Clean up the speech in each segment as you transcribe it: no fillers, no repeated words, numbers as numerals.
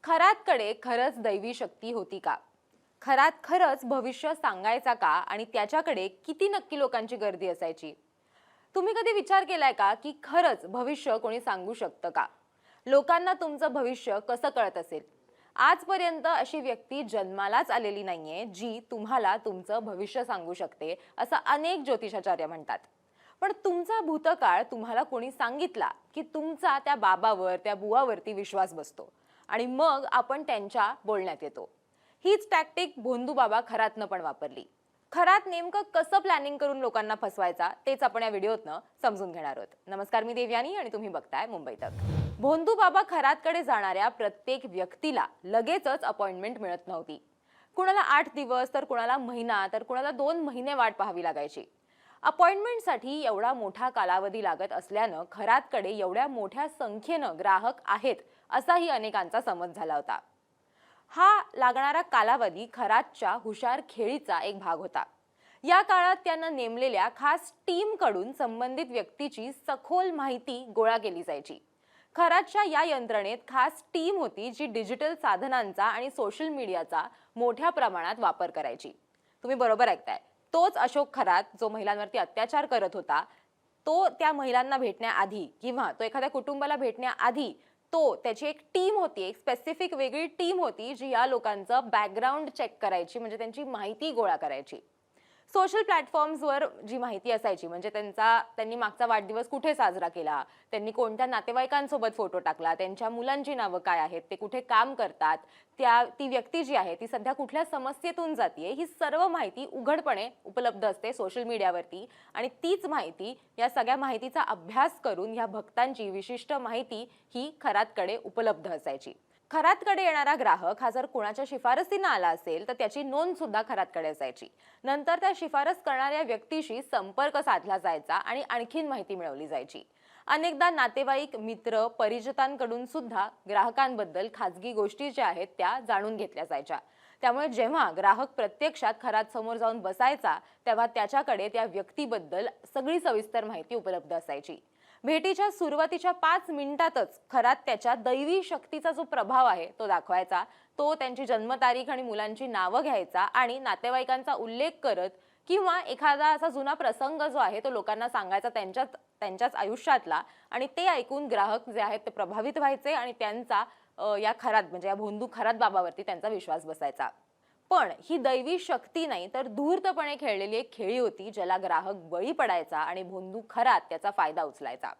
खरातकडे खरंच दैवी शक्ती होती का? खरात खरंच भविष्य सांगायचा का आणि त्याच्याकडे किती नक्की लोकांची गर्दी असायची? तुम्ही कधी विचार केलाय का की खरंच भविष्य कोणी सांगू शकतं का? लोकांना तुमचं भविष्य कसं कळत असेल? आजपर्यंत अशी व्यक्ती जन्मालाच आलेली नाहीये जी तुम्हाला तुमचं भविष्य सांगू शकते असं अनेक ज्योतिषाचार्य म्हणतात. पण तुमचा भूतकाळ तुम्हाला कोणी सांगितला की तुमचा त्या बाबावर त्या बुवावरती विश्वास बसतो आणि मग आपण त्यांच्या बोलण्यात येतो. हीच टॅक्टिक भोंदू बाबा खरातनं पण वापरली. खरात नेमकं कसं प्लॅनिंग करून लोकांना फसवायचा तेच आपण या व्हिडिओतनं समजून घेणार आहोत. नमस्कार, मी देवयानी आणि तुम्ही बघताय मुंबई तक. भोंदू बाबा खरातकडे जाणाऱ्या प्रत्येक व्यक्तीला लगेचच अपॉइंटमेंट मिळत नव्हती. कुणाला 8 दिवस, तर कुणाला महिना, तर कुणाला 2 महिने वाट पाहावी लागायची. अपॉइंटमेंटसाठी एवढा मोठा कालावधी लागत असल्यानं खरातकडे एवढ्या मोठ्या संख्येनं ग्राहक आहेत असाही अनेकांचा समज झाला होता. हा लागणारा कालावधी खरातच्या हुशार खेळीचा एक भाग होता. या काळात त्यानं नेमलेल्या खास टीम कडून संबंधित व्यक्तीची सखोल माहिती गोळा केली जायची. खरातच्या या यंत्रणेत खास टीम होती जी डिजिटल साधनांचा आणि सोशल मीडियाचा मोठ्या प्रमाणात वापर करायची. तुम्ही बरोबर ऐकताय, तोच अशोक खरात जो महिलांवरती अत्याचार करत होता. तो त्या महिलांना भेटण्याआधी किंवा तो एखाद्या कुटुंबाला भेटण्याआधी त्याची एक टीम होती, एक स्पेसिफिक वेगळी टीम होती जी या लोकांचं बॅकग्राऊंड चेक करायची, म्हणजे त्यांची माहिती गोळा करायची. सोशल प्लॅटफॉर्म्सवर जी माहिती असायची, म्हणजे त्यांनी मागचा वाढदिवस कुठे साजरा केला, त्यांनी कोणत्या नातेवाईकांसोबत फोटो टाकला, त्यांच्या मुलांची नावं काय आहेत, ते कुठे काम करतात, ती व्यक्ती जी आहे ती सध्या कुठल्या समस्येतून जातीये, ही सर्व माहिती उघडपणे उपलब्ध असते सोशल मीडियावरती. आणि तीच माहिती, या सगळ्या माहितीचा अभ्यास करून या भक्तांची विशिष्ट माहिती ही खरातकडे उपलब्ध असायची. खरातकडे येणारा ग्राहक हा जर कोणाच्या शिफारसीने आला असेल तर त्याची नोंद सुद्धा खरातकडे असायची. नंतर त्या शिफारस करणाऱ्या व्यक्तीशी संपर्क साधला जायचा आणि आणखीन माहिती मिळवली जायची. अनेकदा नातेवाईक, मित्र, परिचितांकडून सुद्धा ग्राहकांबद्दल खाजगी गोष्टी ज्या आहेत त्या जाणून घेतल्या जायच्या. त्यामुळे जेव्हा ग्राहक प्रत्यक्षात खरात समोर जाऊन बसायचा तेव्हा त्याच्याकडे त्या व्यक्तीबद्दल सगळी सविस्तर माहिती उपलब्ध असायची. भेटीच्या सुरुवातीच्या 5 मिनिटातच खरात त्याच्या दैवी शक्तीचा जो प्रभाव आहे तो दाखवायचा. तो त्यांची जन्मतारीख आणि मुलांची नावं घ्यायचा आणि नातेवाईकांचा उल्लेख करत किंवा एखादा असा जुना प्रसंग जो आहे तो लोकांना सांगायचा त्यांच्याच आयुष्यातला. आणि ते ऐकून ग्राहक जे आहेत ते प्रभावित व्हायचे आणि त्यांचा या खरात म्हणजे या भोंदू खरात बाबावरती त्यांचा विश्वास बसायचा. पण ही दैवी शक्ती नाही तर धूर्तपणे खेळलेली एक खेळी होती ज्याला ग्राहक बळी पडायचा आणि भोंदू खरात त्याचा फायदा उचलायचा.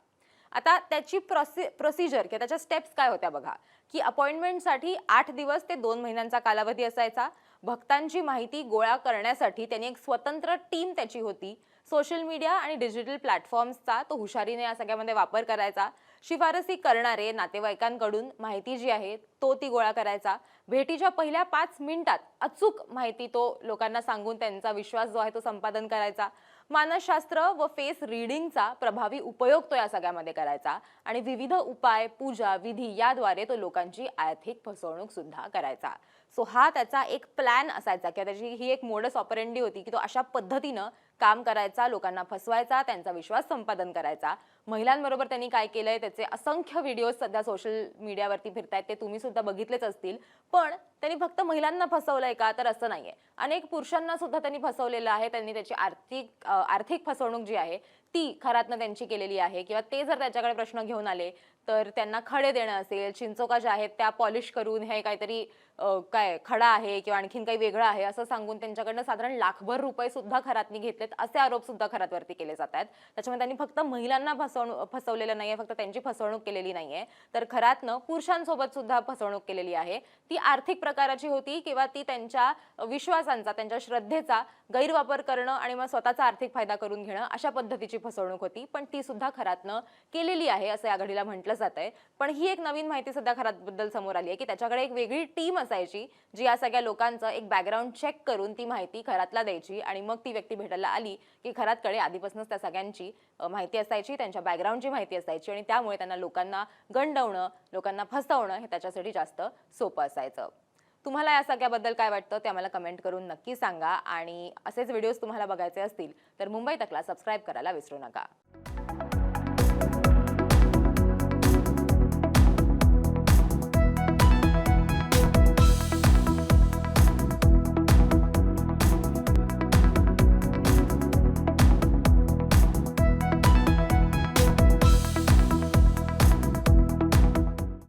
आता त्याची प्रोसिजर किंवा त्याच्या स्टेप्स काय होत्या बघा, की अपॉइंटमेंटसाठी 8 दिवस ते 2 महिन्यांचा कालावधी असायचा. भक्तांची माहिती गोळा करण्यासाठी त्यांनी एक स्वतंत्र टीम त्याची होती. सोशल मीडिया आणि डिजिटल प्लॅटफॉर्म्सचा तो हुशारीने या सगळ्यामध्ये वापर करायचा. शिफारसी करणारे नातेवाईकांकडून माहिती जी आहे ती गोळा करायचा. भेटीच्या पहिल्या 5 मिनिटात अचूक माहिती तो लोकांना सांगून त्यांचा विश्वास जो आहे तो संपादन करायचा. मानसशास्त्र व फेस रीडिंगचा प्रभावी उपयोग तो या सगळ्यामध्ये करायचा आणि विविध उपाय, पूजा, विधी याद्वारे तो लोकांची आर्थिक फसवणूक सुद्धा करायचा. सो हा त्याचा एक प्लॅन असायचा किंवा त्याची ही एक मोडस ऑपरेंडी होती की तो अशा पद्धतीनं काम करायचा, लोकांना फसवायचा, त्यांचा विश्वास संपादन करायचा. महिलांबरोबर त्यांनी काय केलंय त्याचे असंख्य व्हिडिओज सध्या सोशल मीडियावरती फिरतायत, ते तुम्ही सुद्धा बघितलेच असतील. पण त्यांनी फक्त महिलांना फसवलंय का, तर असं नाहीये. अनेक पुरुषांना सुद्धा त्यांनी फसवलेलं आहे. त्यांनी त्याची आर्थिक फसवणूक जी आहे ती खरातनं त्यांची केलेली आहे. किंवा ते जर त्याच्याकडे प्रश्न घेऊन आले तर त्यांना खडे देणं असेल, चिंचोका ज्या आहेत त्या पॉलिश करून हे काहीतरी काय खडा आहे किंवा आणखीन काही वेगळं आहे असं सांगून त्यांच्याकडनं साधारण लाखभर रुपये सुद्धा खरातनी घेतलेत, असे आरोप सुद्धा खरातवरती केले जात आहेत. त्याच्यामुळे त्यांनी फक्त महिलांना फसवलेलं नाहीये, फक्त त्यांची फसवणूक केलेली नाहीये, तर खरातनं पुरुषांसोबत सुद्धा फसवणूक केलेली आहे. ती आर्थिक प्रकाराची होती किंवा ती त्यांच्या विश्वासांचा, त्यांच्या श्रद्धेचा गैरवापर करणं आणि मग स्वतःचा आर्थिक फायदा करून घेणं अशा पद्धतीची फसवणूक होती. पण ती सुद्धा खरातनं केलेली आहे असं या घडीला म्हटलं जातंय. पण ही एक नवीन माहिती सध्या खरातबद्दल समोर आली आहे की त्याच्याकडे एक वेगळी टीम असायची जी या सगळ्या लोकांचं एक बॅकग्राऊंड चेक करून ती माहिती खरातला द्यायची आणि मग ती व्यक्ती भेटायला आली की खरातकडे आधीपासूनच त्या सगळ्यांची माहिती असायची, त्यांच्या बॅकग्राऊंडची माहिती असायची आणि त्यामुळे त्यांना लोकांना गंडवणं, लोकांना फसवणं हे त्याच्यासाठी जास्त सोपं असायचं. तुम्हाला या सगळ्याबद्दल काय वाटतं ते आम्हाला कमेंट करून नक्की सांगा आणि असेच व्हिडिओज तुम्हाला बघायचे असतील तर मुंबई तकला सबस्क्राईब करायला विसरू नका.